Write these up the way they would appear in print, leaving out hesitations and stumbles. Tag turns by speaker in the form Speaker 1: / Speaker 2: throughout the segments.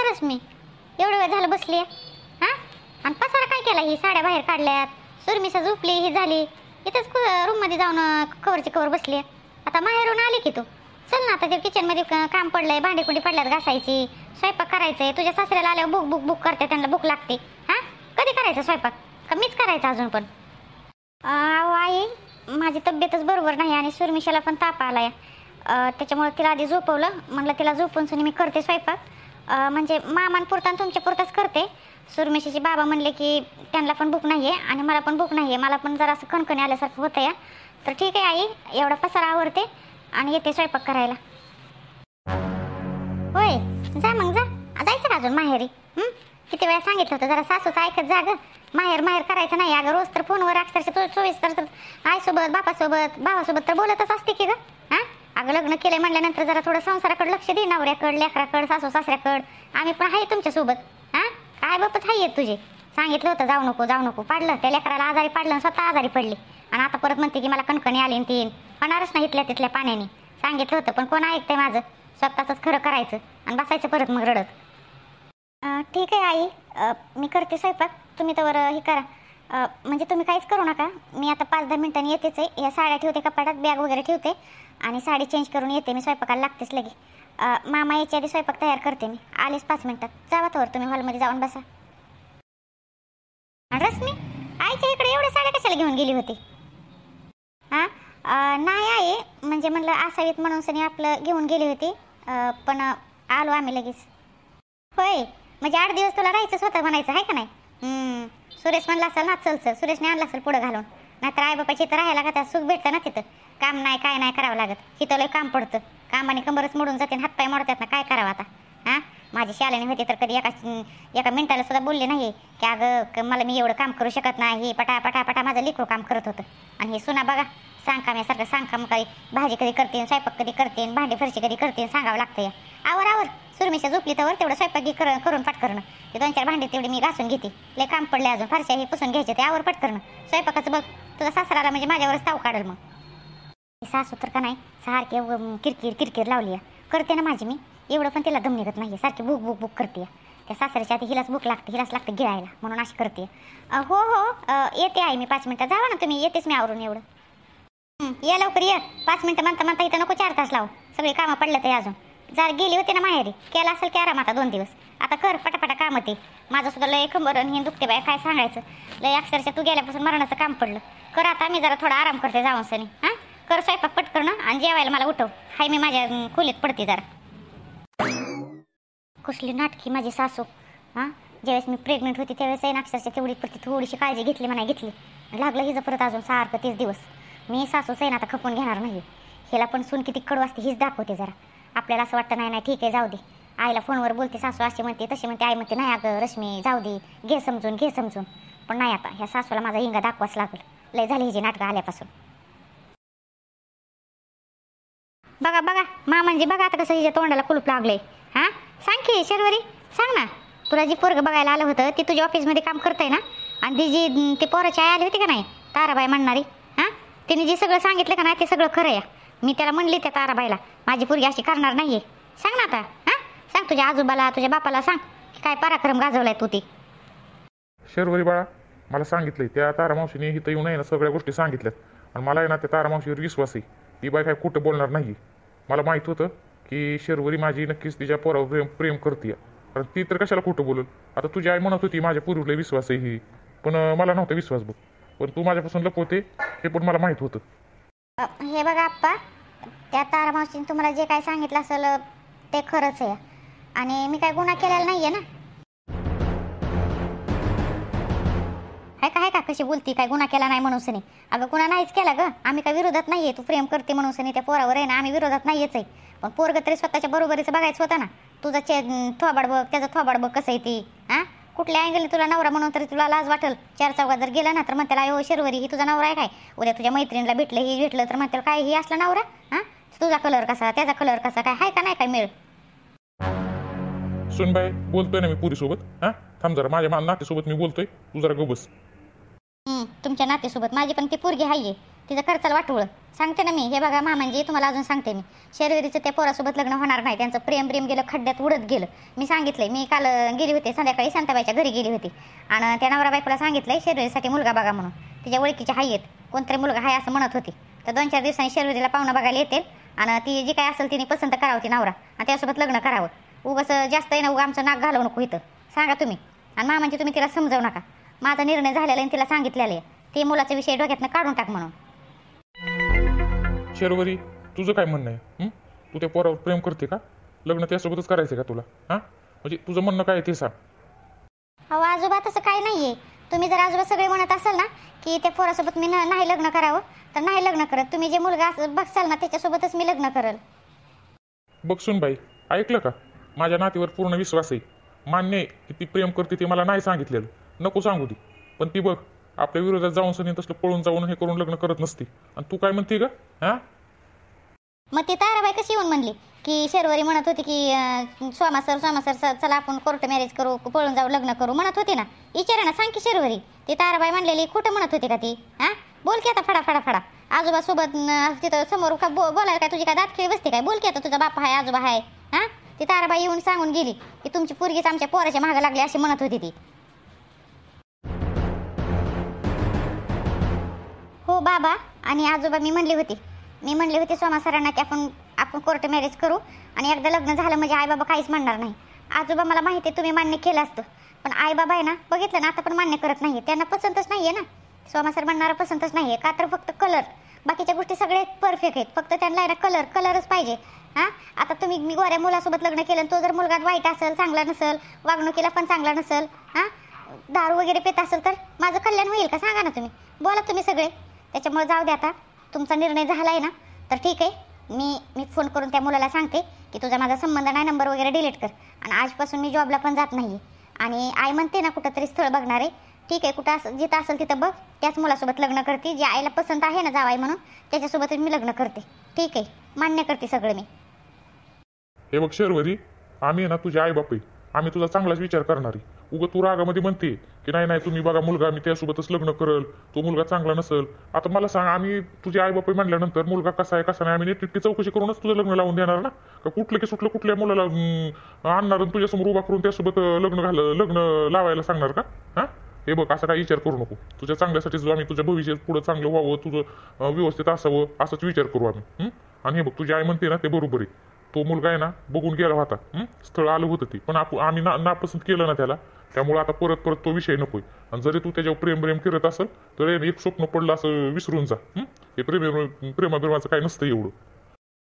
Speaker 1: रश्मी, एवढं वेळ झालं बसली हां? आणि पसारा काय केला? ही साड्या बाहेर काढल्यात, सुरमिसा झोपली, ही झाली इथंच रूममध्ये जाऊन कवरची कवर बसली. आता माहेरून आली की तू, चल ना आता ते किचनमध्ये काम पडलंय, भांडी कुंडी पडल्यात घासायची, स्वयंपाक करायचंय. तुझ्या सासऱ्याला आल्यावर बुक बुक बुक करते, त्यांना भूक लागते. हां, कधी करायचं स्वयंपाक? का मीच करायचं अजून पण? अहो आई, माझी तब्येतच बरोबर नाही आणि सुरमिशाला पण ताप आलाय. त्याच्यामुळे तिला आधी झोपवलं, म्हणलं तिला झोपून सनी मी करते स्वयंपाक. म्हणजे मामांपुरता आणि तुमच्या पुरताच करते. सुरमिशीचे बाबा म्हणले की त्यांना पण भूक नाही आहे आणि मला पण भूक नाही आहे, मला पण जरा असं कणकणी आल्यासारखं होतं या. तर ठीक आहे आई, एवढा पसारा आवरते आणि येते स्वयंपाक करायला. होय, जा मग जा. जायचं का अजून माहेरी? किती वेळा सांगितलं होतं जरा सासूचं ऐकत जा गं. माहेर माहेर करायचं नाही अगं. रोज तर फोनवर अक्षरशः 24 तास आईसोबत, बापासोबत, भावासोबत तर बोलतच असते की गं. हां, अगं लग्न केले म्हणल्यानंतर जरा थोडं संसाराकडे लक्ष दे, नवऱ्याकडं, लेकराकडं, सासू सासऱ्याकडं. आम्ही पण आहे तुमच्यासोबत. हां, काय बापच आहे तुझे. सांगितलं होतं जाऊ नको जाऊ नको, पाडलं त्या लेकराला, आजारी पाडलं आणि स्वतः आजारी पडली. आणि आता परत म्हणते की मला कणकणी आली तीन होणारच नाही इथल्या तिथल्या पाण्याने. सांगितलं होतं पण कोण ऐकतंय माझं? स्वतःच खरं करायचं आणि बसायचं परत मग रडत. ठीक आहे आई, मी करते स्वयंपाक, तुम्ही तर हे करा. म्हणजे तुम्ही काहीच करू नका, मी आता 5-10 मिनिटांनी येतेच आहे. या साड्या ठेवते कपाटात, बॅग वगैरे ठेवते आणि साडी चेंज करून येते. मी स्वयंपाकाला लागतेच लगे. मामा याच्या आधी स्वयंपाक तयार करते मी. आलेच 5 मिनिटात. जावा तर तुम्ही हॉलमध्ये जाऊन बसा. रश्मी, आईच्या इकडे एवढ्या साड्या कशाला घेऊन गेली होती? हां, नाही आहे, म्हणजे म्हणलं असावीत म्हणून सनी आपलं घेऊन गेली होती. पण आलो आम्ही लगेच. होय, म्हणजे 8 दिवस तुला राहायचंच होतं म्हणायचं आहे का नाही? सुरेश म्हणला असेल ना चल चल, सुरेशने आणला असेल पुढं घालून. नाहीतर आई बापाची इथं राहायला का त्या सुख भेटतं ना तिथं. काम नाही काय नाही करावं लागत. इथं लय काम पडतं, कामाने कंबरच मोडून जाते, हातपाय मोडतात ना. काय करावं आता? हां, माझी शाळेने होती तर कधी एका मिनिटाला सुद्धा बोलले नाही की अगं मला मी एवढं काम करू शकत नाही. पटा पटा पटा माझं लेकरू काम करत होतं. आणि हे सुना बघा, सांगकाम्यासारखं सांगकाम, काही भाजी कधी करते, स्वयंपाक कधी करते, भांडी फरशी कधी करते, सांगावं लागतं या. आवर सुरमिशा झोपली तर तेवढं स्वयंपाक करून पट करणं. ते 2-4 भांडी तेवढी मी घासून घेते. लय काम पडले अजून, फारशा हे पुसून घ्यायचे, ते आवर पट करणं. स्वयंपाकाचं बघ, तुझा सासराला म्हणजे माझ्यावरच ताव काढेल मग. सासू तर का नाही सारखे किरकिर किरकिर लावली आहे. करते ना माझी मी, एवढं पण तिला दम निघत नाही. सारखी भूक भूक भूक करते. त्या सासऱ्याच्या आधी हिलाच भूक लागते, हिलाच लागते गिळायला, म्हणून अशी करते. हो हो, येते आहे मी 5 मिनिटात. जावा ना तुम्ही, येतेच मी आवरून एवढं. या लवकर ये. 5 मिनिटं म्हणता म्हणता इथं नको 4 तास लावू. सगळी कामं पडलं ते अजून. जर गेली होती ना माहेरी, केला असेल की आराम आता 2 दिवस. आता कर पटापटा कामं ते. माझं सुद्धा लय कंबर हे दुखते बाय, काय सांगायचं. लय अक्षरशः तू गेल्यापासून मरणाचं काम पडलं. कर आता, मी जरा थोडा आराम करते जाऊन सनी. हां, कर स्वयंपाक पटकरणं आणि जेवायला मला उठव. हाय मी माझ्या खोलीत पडते जरा. कसली नाटकी माझी सासू. हां, ज्यावेळेस मी प्रेग्नेंट होती त्यावेळेस आहे ना अक्षरशः तेवढी प्रति थोडीशी काळजी घेतली म्हणा, घेतली. लागलं हिचं परत अजून सारखं 30 दिवस. मी सासूच आहे ना आता खपून घेणार नाही. हिला पण सून किती कडू असते हीच दाखवते जरा. आपल्याला असं वाटतं नाही नाही ठीक आहे जाऊ दे. आईला फोनवर बोलते, सासू अशी म्हणते तशी म्हणते, आई म्हणते नाही अगं रश्मी जाऊ दे, घे समजून घे समजून. पण नाही, आता ह्या सासूला माझा हिंगा दाखवाच लागल. लय झाली हिची नाटकं आल्यापासून. बघा बघा म्हणजे बघा आता कसं हिच्या तोंडाला कुलूप लागलंय. हां, सांग की शर्वरी, सांग ना. तुला जी पोरग बघायला आलं होतं ती तुझ्या ऑफिसमध्ये काम करते ना, आणि ती जी ती पोराची आई आली होती का नाही ताराबाई म्हणणारी, हां, तिने जे सगळं सांगितलं का नाही ते सगळं खरं या. मी त्याला म्हणले त्या ताराबाईला माझी पोरगी अशी करणार नाहीये. सांग ना आता. हां, सांग तुझ्या आजोबाला तुझ्या बापाला सांग की काय पराक्रम गाजवलाय तू. ती
Speaker 2: शर्वरी बाळा, मला सांगितलंय त्या तारामावशीने इथं येऊन आहे ना सगळ्या गोष्टी सांगितल्यात. आणि मला आहे ना त्या तारामावशीवर विश्वास आहे. ती बाई काय कुठं बोलणार नाही. मला माहीत होतं की शर्वरी माझी नक्कीच तिच्या पोरावर प्रेम करते. कारण ती तर कशाला खोटं बोलल. आता तुझी आई म्हणत होती माझ्या पूर्वीला विश्वास आहे ही, पण मला नव्हता विश्वास बघ. पण तू माझ्यापासून लपवते हे पण मला माहीत होतं.
Speaker 1: हे बघा आप्पा, त्या तारामावशीने तुम्हाला जे काय सांगितलं असेल ते खरंच आहे. आणि मी काय गुन्हा केलेला नाहीये ना. हाय का कशी बोलती, काय गुन्हा केला नाही म्हणून सनी. अगं गुन्हा नाहीच केला ग. आम्ही काय विरोधात नाहीये. तू प्रेम करते म्हणून सनी त्या पोरावर आहे ना, आम्ही विरोधात नाहीयेच आहे. पण पोरग तरी स्वतःच्या बरोबरीचं बघायचं होतं ना. तुझं थोबाड बघ, त्याचं थोबाड बघ कसं आहे ती. हां, कुठल्या अँगलने तुला नवरा म्हणून तरी तुला लाज वाटेल. 4 चौघात जर गेला ना तर म्हणते हो शर्वरी ही तुझा नवरा आहे काय. उद्या तुझ्या मैत्रिणीला भेटलं ही भेटलं तर म्हणते काय ही असला नवरा. हां, तुझा कलर कसा त्याचा कलर कसा, काय आहे का नाही काय मिळ.
Speaker 2: सुनबाई बोलतोय ना मी पुरीसोबत. हां, थांब जरा, माझ्या नातेसोबत मी बोलतोय, तू जरा गबस.
Speaker 1: तुमच्या नातेसोबत माझी पण ती पोरगी आहे. तिचं खर्चाला वाटवळं. सांगते ना मी, हे बघा मामांजी, तुम्हाला अजून सांगते मी, शर्वरीचं त्या पोरासोबत लग्न होणार नाही. त्यांचं प्रेम गेलं खड्ड्यात उडत गेलं. मी सांगितलंय. मी काल गेली होते संध्याकाळी, शांताबाईच्या घरी गेली होती आणि त्या नवरा बायकोला सांगितलंय शर्वरीसाठी मुलगा बघा म्हणून. तिच्या ओळखीचे हाय आहेत, कोणतरी मुलगा हाय असं म्हणत होती. तर 2-4 दिवसांनी शर्वरीला पाहुणं बघायला येतील आणि ती जी काय असेल तिने पसंत करावं ती नवरा आणि त्यासोबत लग्न करावं. उगाच जास्त आहे ना, उगा आमचं नाक घालवू नको इथं, सांगा तुम्ही. आणि मामांची तुम्ही तिला समजावू नका. माझा निर्णय झालेला आहे, तिला सांगितलेलं आहे. ते मुलाचा विषय डोक्यातनं काढून टाक म्हणून.
Speaker 2: शर्वरी, तुझं काय म्हणणं आहे? तू त्या पोरावर प्रेम करते का? लग्न त्यासोबतच करायचं का तुला? म्हणजे तुझं म्हणणं काय आहे ते सांग.
Speaker 1: अहो आजोबा, तसं काय नाहीये. तुम्ही जर आजोबा सगळे म्हणत असाल ना की त्या पोरासोबत मी नाही लग्न करावं, तर नाही लग्न करत. तुम्ही जे मुलगा बघसाल ना त्याच्यासोबतच मी लग्न करेल.
Speaker 2: बघ सुनबाई, ऐकलं का? माझ्या नातीवर पूर्ण विश्वास आहे. मान्य आहे की ती प्रेम करते, ते मला नाही सांगितलेलं, नको सांगू ती. पण ती बघ, आपल्या विरोधात जाऊन सनी तसलं पळून जाऊन हे करून लग्न करत नसती. आणि तू काय म्हणते का?
Speaker 1: मग ती ताराबाई कशी येऊन म्हणली की शर्वरी म्हणत होती की सोमा सर चला आपण कोर्ट मॅरेज करू, पळून जाऊ, लग्न करू म्हणत होती ना. विचारा ना, सांग की शर्वरी. ती ताराबाई म्हणलेली खोटं म्हणत होती का ती? बोल की आता, फडा आजोबा सोबत तिथं समोर का बोलायला काय तुझी काय दात खेळी बसते काय? बोल की आता, तुझा बाप आहे, आजोबा आहे. ती ताराबाई येऊन सांगून गेली की तुमची पोरगीच आमच्या पोराच्या मागे लागली अशी म्हणत होती ती. हो बाबा आणि आजोबा, मी म्हणली होती सोमा सरांना की आपण कोर्ट मॅरेज करू आणि एकदा लग्न झालं म्हणजे आई बाबा काहीच म्हणणार नाही. आजोबा, मला माहिती आहे तुम्ही मान्य केलं असतं, पण आई बाबा आहे ना, बघितलं ना, आता पण मान्य करत नाहीये. त्यांना पसंतच नाहीये ना. सोमा सर म्हणणारा पसंतच नाहीये का? तर फक्त कलर, बाकीच्या गोष्टी सगळे परफेक्ट आहेत, फक्त त्यांना आहे ना कलरच पाहिजे. आता मी गोऱ्या मुलासोबत लग्न केलं, तो जर मुलगा वाईट असेल, चांगला नसेल, वागणुकीला पण चांगला नसेल, दारू वगैरे पित असेल, तर माझं कल्याण होईल का? सांगा ना तुम्ही, बोला तुम्ही सगळे. त्याच्यामुळे जाऊ दे आता, तुमचा निर्णय झाला आहे ना, तर ठीक आहे. मी फोन करून त्या मुलाला सांगते की तुझा माझा संबंध नाही, नंबर वगैरे डिलीट कर. आणि आजपासून मी जॉबला पण जात नाही. आणि आई म्हणते ना कुठंतरी स्थळ बघणार आहे. ठीक आहे, कुठं जिथं असेल तिथं बघ, त्याच मुलासोबत लग्न करते, जे आईला पसंत आहे ना जावाई म्हणून, त्याच्यासोबतच मी लग्न करते. ठीक आहे, मान्य करते सगळं मी.
Speaker 2: हे बघ शर्वरी, आम्ही ना तुझे आई बाप आहे, आम्ही तुझा चांगलाच विचार करणारी. उगं तू रागामध्ये म्हणते की नाही तुम्ही बघा मुलगा, मी त्यासोबतच लग्न करेल, तो मुलगा चांगला नसेल. आता मला सांग, आम्ही तुझे आई बाप म्हणल्यानंतर मुलगा कसा आहे कसा नाही आम्ही नीटनेटकी चौकशी करूनच तुझं लग्न लावून देणार ना? का कुठलं की सुटलं कुठल्या मुलाला आणणार आणि तुझ्यासमोर उभा करून त्यासोबत लग्न लावायला सांगणार का? हे बघ, असा काही विचार करू नको. तुझ्या चांगल्यासाठीच आम्ही तुझ्या भविष्यात पुढं चांगलं व्हावं, तुझं व्यवस्थित असावं असाच विचार करू आम्ही. आणि हे बघ, तुझी आई म्हणते ना ते बरोबर आहे. तो मुलगा आहे ना, बघून गेला होता, स्थळ आलं होतं ती, पण आम्ही नापसंत केलं ना त्याला. त्यामुळे आता परत तो विषय नकोय. आणि जरी तू त्याच्यावर प्रेम करत असेल तर एक स्वप्न पडलं असं विसरून जा. हे प्रेमाचं काय नसतं एवढं.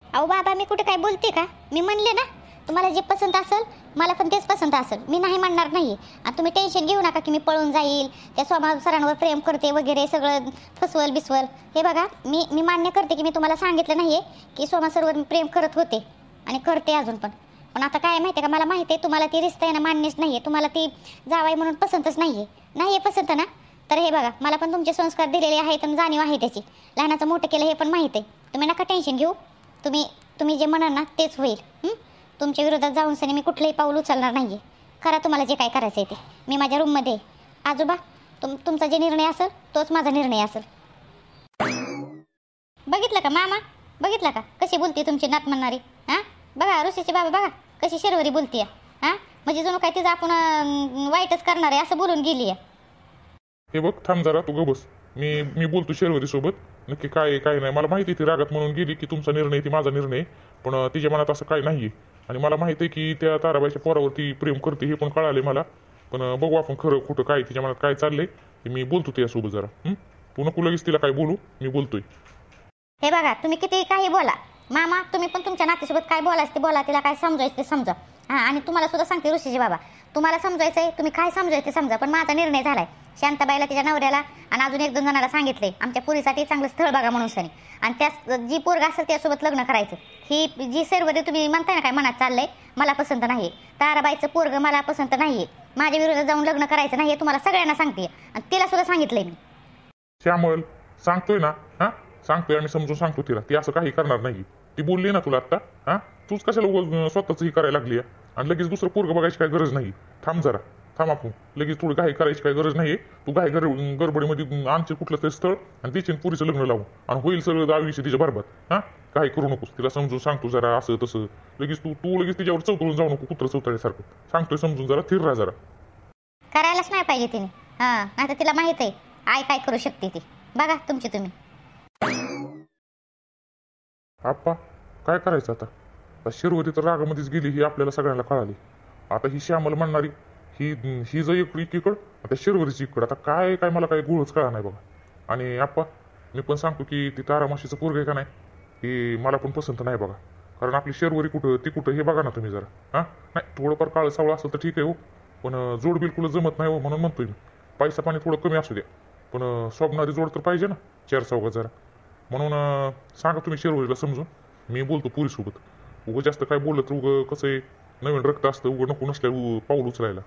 Speaker 1: अहो बाबा, मी कुठे काय बोलते का? मी म्हणले ना, तुम्हाला जे पसंत असेल मला पण तेच पसंत असेल, मी नाही म्हणणार नाही. आणि तुम्ही टेन्शन घेऊ नका की मी पळून जाईल, त्या सोमा सरांवर प्रेम करते वगैरे सगळं फसवल बिसवल. हे बघा, मी मान्य करते की मी तुम्हाला सांगितलं नाहीये की सोमा सरवर मी प्रेम करत होते आणि करते अजून पण आता काय माहिती आहे का, मला माहिती आहे तुम्हाला ती रिश्ता आहे ना मान्यच नाहीये, तुम्हाला ती जावाई म्हणून पसंतच नाहीये पसंत ना. तर हे बघा, मला पण तुमचे संस्कार दिलेले आहेत आणि जाणीव आहे त्याची, लहानाचं मोठं केलं हे पण माहिती आहे. तुम्ही नका टेन्शन घेऊ, तुम्ही जे म्हणाल ना तेच होईल. तुमच्या विरोधात जाऊन सनी मी कुठलंही पाऊल उचलणार नाहीये. करा तुम्हाला जे काय करायचं आहे ते. मी माझ्या रूममध्ये. आजोबा, तुमचा जे निर्णय असेल तोच माझा निर्णय असेल. बघितलं का मामा, बघितलं का कशी बोलते तुमची नात म्हणणारी? बघा ऋषीची बाबा, बघा कशी शर्वरी बोलतीये. म्हणजे जणू काय तिचं आपण वाईटच करणार आहे असं बोलून गेली आहे.
Speaker 2: हे बघ, थांब जरा, तू ग बस. मी बोलतो शर्वरी सोबत नक्की काय नाही. मला माहिती ती रागात म्हणून गेली की तुमचा निर्णय ती माझा निर्णय, पण तिच्या मनात असं काय नाहीये. आणि मला माहिती आहे की त्या ताराबाईच्या पोरावरती प्रेम करते हे पण कळाले मला. पण बघू आपण खरं खोटं काय तिच्या मनात काय चाललंय ते मी बोलतो त्यासोबत जरा. तू नको लगेच तिला काय बोलू, मी बोलतोय.
Speaker 1: हे बघा, तुम्ही किती काही बोला मामा, तुम्ही पण तुमच्या नातीसोबत काय बोलायचं ते बोला, तिला काय समजायचं ते समजा. आणि तुम्हाला सुद्धा सांगते ऋषीजी बाबा, तुम्हाला समजायचंय तुम्ही काय समजायचं ते समजा, पण माझा निर्णय झालाय. शांताबाईला तिच्या नवऱ्याला आणि अजून 1-2 जणांना सांगितले आमच्या पुरीसाठी चांगलं स्थळ बघा म्हणून सनी. आणि त्या जी पोरगा असेल त्यासोबत लग्न करायचं. ही जी सर्वदे तुम्ही म्हणताय ना काय मनात चाललंय, मला पसंत नाहीये. ताराबाईचं पोरग मला पसंत नाहीये. माझ्या विरोधात जाऊन लग्न करायचं नाहीये, तुम्हाला सगळ्यांना सांगते आणि तिला सुद्धा सांगितलंय मी.
Speaker 2: श्यामल, सांगतोय ना, सांगतोय आम्ही, समजून सांगतो तिला. ती असं काही करणार नाही. ती बोलली ना तुला आता, तूच कशाला स्वतःच ही करायला लागली आणि लगेच दुसरं पोरग बघायची काय गरज नाही. थांब जरा. थांब आपण लगेच थोडी घाई करायची काही गरज नाही. तू घाई गडबडीमध्ये आणशील कुठलं तरी स्थळ आणि तिचे पुरीचं लग्न लावून आणि होईल सगळं आयुष्य तिच्या बरबाद. हा काही करू नकोस, तिला समजून सांगतो जरा असं तसं. लगेच तू लगेच तिच्यावर चौतळून जाऊ नको कुत्र चौतळ्यासारखं. सांगतोय समजून जरा थिर राहा जरा.
Speaker 1: करायलाच नाही पाहिजे तिने. हां नाही तर तिला माहित आहे आई काय करू शकते ती. बघा तुमची तुम्ही.
Speaker 2: आप्पा काय करायचं आता शिरवती तर रागामध्येच गेली ही आपल्याला सगळ्यांना कळाली. आता ही श्यामला म्हणणारी ही जर एकीकड आता शिरवरीची इकड. आता काय काय मला काही गुळच कळा नाही बघा. आणि आप्पा मी पण सांगतो की ती तारामाशीचं पोरग आहे का नाही ती मला पण पसंत नाही बघा. कारण आपली शिरवरी कुठं ती कुठं हे बघा ना तुम्ही जरा. हां नाही थोडंफार काळ सावळ असेल तर ठीक आहे हो, पण जोड बिलकुल जमत नाही हो. म्हणून म्हणतोय मी पैसा पाणी थोडं कमी असू द्या पण स्वप्नारी जोड तर पाहिजे ना चार चौघात जरा. म्हणून सांगा तुम्ही शिरवरीला समजून. मी बोलतो पुरीसोबत. उगं जास्त काय बोललं तर उगं कसं आहे नवीन रक्त असतं उगं नको नसल्या पाऊल उचलायला.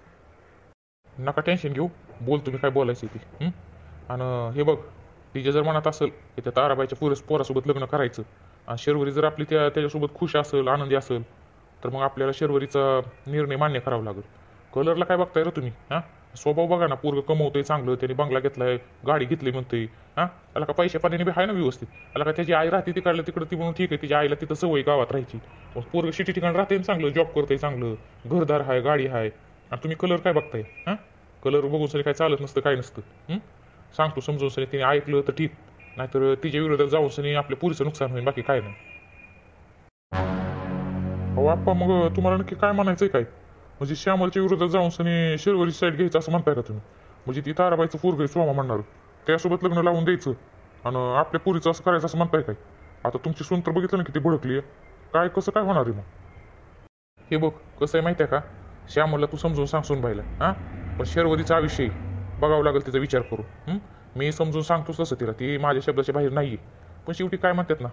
Speaker 2: नका टेन्शन घेऊ, बोल तुम्ही काय बोलायचं ती. आणि हे बघ तिच्या जर मनात असेल की त्या ताराबाईच्या पोरासोबत लग्न करायचं आणि शर्वरी जर आपली त्याच्यासोबत खुश असेल आनंदी असेल तर मग आपल्याला शर्वरीचा निर्णय मान्य करावा लागेल. कलरला काय बघताय रे तुम्ही. हां स्वभाव बघा ना, पोरगं कमवतोय चांगलं, त्याने बंगला घेतलाय गाडी घेतली म्हणतोय. हां त्याला का पैसे पाण्याने बी आहे ना व्यवस्थित. त्याला का त्याची आई राहते तिकडलं तिकडं ती म्हणून ठीक आहे, तिच्या आईला तिथं सवय गावात राहायची. मग पोरगं सिटी ठिकाणी राहते चांगलं, जॉब करतंय चांगलं, घरदार आहे गाडी आहे. आणि तुम्ही कलर काय बघताय. हां कलर बघून सरी काय चालत नसतं काय नसतं. सांगतो समजून सरी तिने ऐकलं तर ठीक, नाहीतर तिच्या विरोधात जाऊन सनी आपल्या पुरीचं नुकसान होईल बाकी काय नाही. अहो आप्पा मग तुम्हाला नक्की काय म्हणायचंय काय. म्हणजे श्यामलच्या विरोधात जाऊन सनी शिरवरी साईड घ्यायचं असं म्हणताय का तुम्ही. म्हणजे ती ताराबाईचं पोरगं सोमा म्हणणार त्यासोबत लग्न लावून द्यायचं आणि आपल्या पुरीचं असं करायचं असं म्हणताय काय. आता तुमची सून तर बघितलं ना किती भडकली आहे. काय कसं काय होणार आहे मग. हे बघ कसं आहे माहिती आहे का, श्यामलला तू समजून सांग सुनबाईला. हां पण शर्वरीचा आयुष्य बघावं लागेल तिचा विचार करू. मी समजून सांगतोच तसं तिला, ती माझ्या शब्दाच्या बाहेर नाही आहे. पण शेवटी काय म्हणतात ना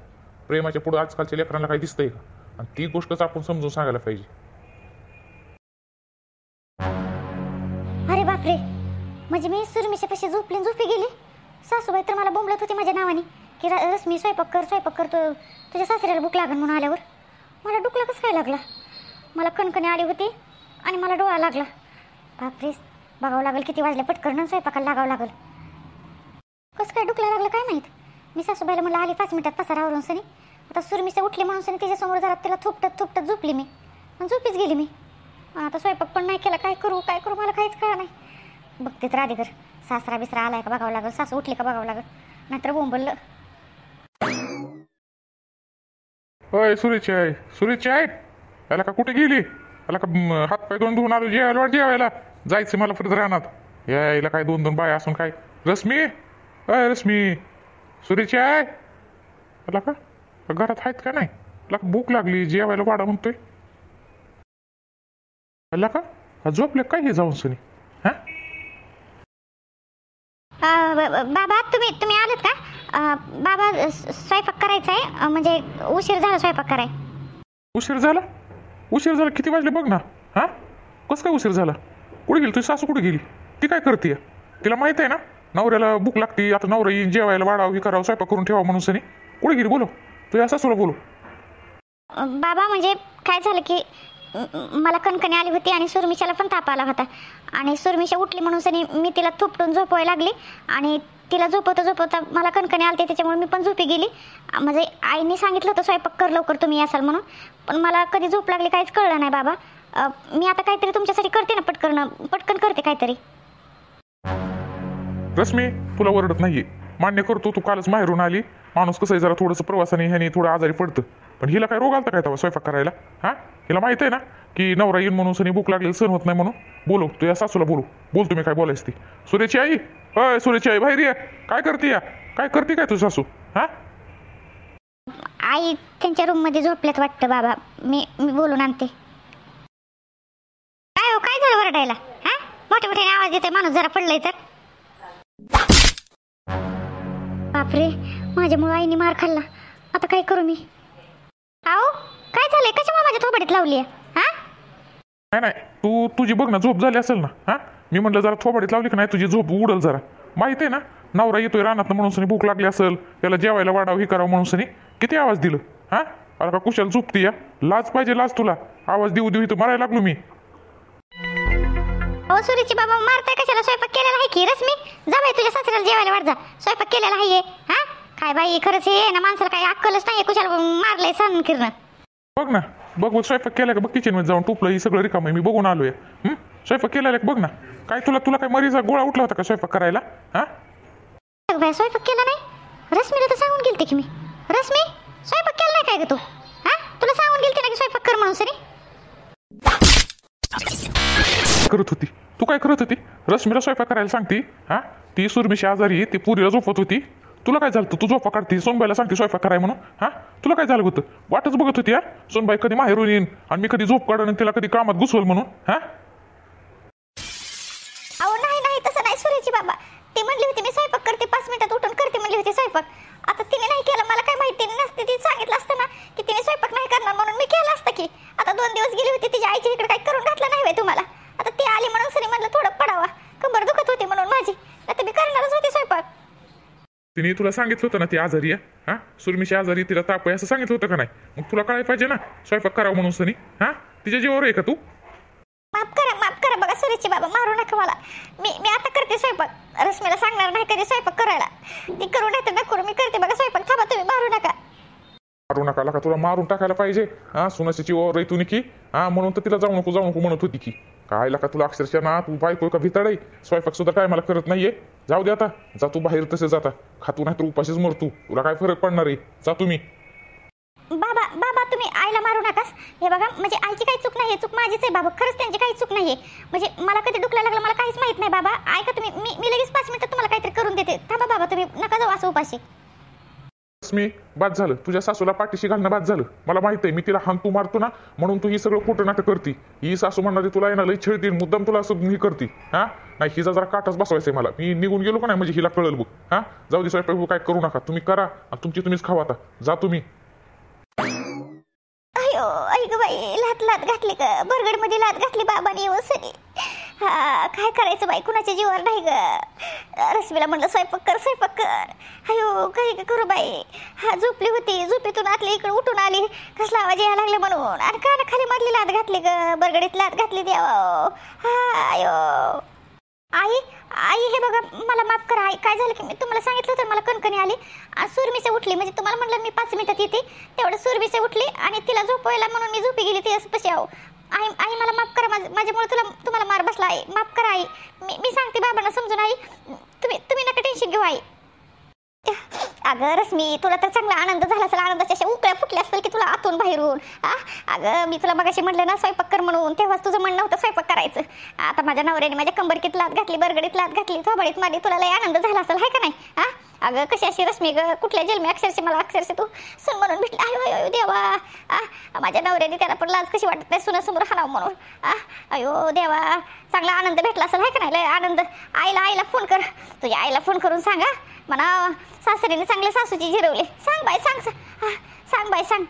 Speaker 2: प्रेमाच्या पुढं आजकालच्या लेकरांना काही दिसतंय का, आणि ती गोष्टच आपण समजून सांगायला पाहिजे.
Speaker 1: अरे बापरे, म्हणजे मी सुरमिशापाशी झोपी गेली. सासूबाई तर मला बोंबलत होती माझ्या नावाने की रश्मी स्वयंपाक कर तुझ्या सासऱ्याला भूक लागेल म्हणून आल्यावर. मला डुकला कसं काय लागला. मला कणकणी आली होती आणि मला डोळा लागला. बापरे बघावं लागेल किती वाजल्या पटकन स्वयंपाकाला लागावं लागेल. कसं काय डुकला लागलं काय माहीत. मी सासूबाईला मला आली 5 मिनिटात पसारावरून सनी. आता सुरमिशा उठली म्हणून सनी तिच्यासमोर जरा तिला थोपटत झोपली मी आणि झोपीच गेली मी. आता स्वयंपाक पण नाही केला. काय करू मला काहीच कळा नाही. बघते तर आधी सासरा बिसरा आलाय का बघावं लागेल, सासू उठली का बघावं लागेल, नाहीतर बोंबललं.
Speaker 2: होय सुरेची आहे याला का कुठे गेली. याला का हातपाय धुवून आलो जेवायला जायचं मला परत राहणार. यायला काय 2 बाय असून काय. रश्मी सुरेची आहे याला का घरात आहेत का नाही. याला का भूक लागली जेवायला वाडा म्हणतोय. याला का झोपले काय हे जाऊन सनी. हा
Speaker 1: बाबा तुम्ही आलात का. बाबा स्वयंपाक करायचा आहे, म्हणजे उशीर झाला स्वयंपाक कराय.
Speaker 2: उशीर झाला किती वाजले बघ ना. हा कसं काय उशीर झाला. कुठे गेली तुझी सासू, कुठे गेली. ती काय करते. तिला माहित आहे ना नवऱ्याला भूक लागते. आता नवरा येईन जेवायला वाढावं हे करावं स्वयंपाक करून ठेवा म्हणून सनी. कुठे गेली बोलो तुझ्या सासूला बोलो.
Speaker 1: बाबा म्हणजे काय झालं की मला कणकणी आली होती आणि सुरमिशाला पण ताप आला होता आणि सुरमिशा उठली म्हणून सनी मी तिला थोपटून झोपवायला लागली आणि तिला झोपवता मला कणकणी आलते त्याच्यामुळे मी पण झोपी गेली. म्हणजे आईने सांगितलं होतं स्वयंपाक कर लवकर तुम्ही याल म्हणून, पण मला कधी झोप लागली काहीच कळलं नाही बाबा. मी आता काहीतरी तुमच्यासाठी करते ना, पटकन करते काहीतरी.
Speaker 2: रश्मी तुला ओरडत नाहीये, मान्य करतो तू कालच बाहेरून आली. माणूस कसं आहे जरा थोडंसं प्रवासाने ह्यानी थोडं आजारी पडतं. पण हिला काय रोग आलता काय तेव्हा स्वयंपाक करायला. हां हिला माहित आहे ना की नवरा येईन म्हणून सनी भूक लागली सहन होत नाही म्हणून. बोलो तू या सासूला बोल तुम्ही काय बोलायचं ती. सुरेची आई बाहेर ये. काय करते काय तुझी सासू. हां
Speaker 1: आई त्यांच्या रूम मध्ये झोपल्यात वाटतं बाबा. मी बोलून आणते. काय झालं वरडायला. हां मोठ्याने आवाज येतोय, माणूस जरा पडलंय तर. बापरे माझ्यामुळे आईने मार खाल्ला. आता काय करू मी. आओ काय झालंय, कशामुळे माझ्या थोबाडीत लावली आहे. हा
Speaker 2: नाही तू तुझी बघ ना झोप झाली असेल ना. हां मी म्हटलं जरा थोबाडीत लावली की नाही तुझी झोप उडल जरा. माहिती आहे ना नवरा येतोय रानात म्हणून सनी भूक लागली असेल, त्याला जेवायला वाढावं हे करावं म्हणून सनी किती आवाज दिलं. हां अरे का कुशाला झोपती या. लाज पाहिजे लाज तुला. आवाज देऊ इथं मरायला लागलो मी.
Speaker 1: अहो सुरीची बाबा मारताय कशाला? स्वयंपाक केलेला आहे की रश्मी. जा बाई तुझ्या सासऱ्याला जेवायला वाढ जा. स्वयंपाक केलेला आहे हा. काय बाई खरंच हे ना माणसाला काही अक्कलच नाही कुशाला मारलंय सण किरण.
Speaker 2: बघ ना बघ स्वयंपाक केला का बघ किचन मध्ये जाऊन टोपलं ही सगळं रिकाम आहे मी बघून आलोय. स्वयंपाक केलेला का बघ ना. काय तुला काय मरीचा गोळा उठला होता का स्वयंपाक करायला? हा
Speaker 1: बाई स्वयंपाक केला नाही. रश्मीला तर सांगून गेलते की मी. रश्मी स्वयंपाक केला नाही काय ग तू? हा तुला सांगून गेलते ना की स्वयंपाक कर म्हणून सरी.
Speaker 2: करत होती तू काय करत होती? रश्मीला स्वयंपाक करायला सांगती हा. ती सुरमिशी आजारी ती पुरीला झोपत होती. तुला काय झालं? तू झोपा काढती सोनबाईला सांगते स्वयंपाक कराय म्हणून हा. तुला काय झालं होतं? वाटच बघत होती हा सोनबाई कधी माहेरून येईन आणि मी कधी झोप काढून तिला कधी कामात घुसवल म्हणून हा.
Speaker 1: अहो नाही तसं नाही सुरेची बाबा. ती म्हणली होती मी स्वयंपाक करते 5 मिनिटात उठून करते म्हणली होती स्वयंपाक. आता तिने नाही केलं मला काय माहिती नसते. ती सांगितलं असतं ना की तिने स्वयंपाक नाही करणार म्हणून मी केलं असतं की. आता 2 दिवस गेली होती तिच्या आईच्या इकडे काही करून घातलं नाही बाई तुम्हाला. आता ती आली म्हणून सरी म्हणलं थोडं पडावा. कंबर दुखत होती म्हणून माझी. आता मी करणारच होते स्वयंपाक.
Speaker 2: तिने तुला सांगितलं होतं ना ती आजारी आहे हा. सुरमिशी आजारी तिला ताप आहे असं सांगितलं होतं का नाही? मग तुला कळायला पाहिजे ना स्वयंपाक करावं म्हणून सनी हा. तिच्या जीवावर आहे का तू?
Speaker 1: माफ करा बघा सुरेची बाबा मारू नका मला. मी आता करते स्वयंपाक. रश्मीला सांगणार नाही कधी स्वयंपाक करायला. ती करू नाही तर नको मी करते बघा स्वयंपाक. थांबा तुम्ही मारू नका.
Speaker 2: मारू नका का तुला मारून टाकायला पाहिजे हा. सुनाची जीवावर आहे तू की हा म्हणून तर तिला जाऊ नको म्हणत होती की काय का तुला अक्षरशः ना. तू बायको का भिताड आहे? स्वयंपाक सुद्धा टायमाला करत नाहीये. जाऊ दे आता जा तू बाहेर तसे जाता खातू नाही तर उपाशीच मरतू. तुला काय फरक पडणार आहे? जा तुम्ही.
Speaker 1: बाबा तुम्ही आईला मारू नकास. हे बघा म्हणजे आईची काही चूक नाहीये. चूक माझीच आहे बाबा. खरंच त्यांची काही चूक नाहीये. म्हणजे मला कधी दुखला लागलं मला काहीच माहित नाही बाबा. ऐका तुम्ही मी लगेच 5 मिनिटात तुम्हाला काहीतरी करून देते. थांबा बाबा तुम्ही नका जाऊ असं उपाशी.
Speaker 2: मी बाद झालं तुझ्या सासूला पाठीशी घालणं बाद झालं. मला माहित आहे मी तिला हाणतू मारतो ना म्हणून तू ही सगळं खोटं नाटक करती. ही सासू म्हणणारी तुला येणार लई छेडतील मुद्दाम तुला असं ही करती हा. नाही हिचा जरा काटाच बसवायचंय मला. मी निघून गेलो का नाही म्हणजे हिला कळल बघ हा. जाऊ दे स्वयंपाक काय करू नका तुम्ही करा आणि तुम्हीच खावा आता. जा तुम्ही.
Speaker 1: अयो ऐक बाई लात घातली का बरगड मध्ये लात घातली बाबाने येऊन सरी. हा काय करायचं बाई कुणाच्या जीवावर नाही ग. रश्मीला म्हणलं स्वयंपाक कर. अयो काय करू बाई. हा झोपली होती झोपेतून आतली इकडे उठून आली. कसला आवाज यायला लागला म्हणून आणि कान खाली मधली लात घातली ग. बरगडीत लात घातली देवा. हा अयो आई हे बघा मला माफ करा. आई काय झालं की मी तुम्हाला सांगितलं होतं मला कणकणी आली आणि सुरमिसे उठली. म्हणजे तुम्हाला म्हणलं मी 5 मिनिटात येते तेवढं सुरमिसे उठली आणि तिला झोपवायला म्हणून मी झोपी गेली. ती असं पशी आहो. आई मला माफ करा. माझ्यामुळे तुम्हाला मार बसला आई. माफ करा आई. मी सांगते बाबांना समजून आई. तुम्ही नका टेन्शन घेऊ आई. अगं रश्मी तुला तर चांगला आनंद झाला असेल. आनंदाच्या अशा उकळ्या फुटल्या असतील की तुला आतून बाहेरून. अगं मी तुला मगाशी म्हटलं ना स्वयंपाक कर म्हणून तेव्हाच तुझं म्हणणं होतं स्वयंपाक करायचं. आता माझ्या नवऱ्याने माझ्या कंबरकीत लात घातली बरगडीत लात घातली थोबाडीत मारली. तुला लय आनंद झाला असेल हाय का नाही हा. अगं कशी अशी रश्मी ग कुठल्या जन्मी मला अक्षरशः तू सून म्हणून भेटला. अयो देवा माझ्या नवऱ्याने त्याला पण लाज कशी वाटत नाही सुनासमोर हाणावं म्हणून. अयो देवा चांगला आनंद भेटला असेल हाय का नाही. लय आनंद. आईला फोन कर. तुझ्या आईला फोन करून सांगा म्हणा सासरीने चांगले सासूची जिरवले. सांग बाई सांग बाई सांग.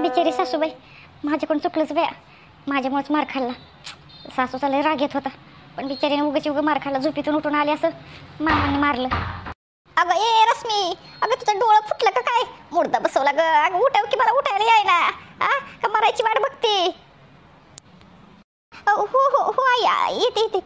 Speaker 1: बिचारी सासूबाई माझ्याकडून चुकलंच बाया. माझ्यामुळेच मार खाल्ला. सासूचा लय राग येत होता पण बिचारीने उगाच मार खाल्ला. झोपेतून उठून आली असं मामाने मारलं. अगं ए रश्मी अगं तुझं डोळं फुटलं का काय? मुर्दा बसवला ग. अगं उठाव की मला उठायला याय ना का मरायची वाट बघते. हो आई येते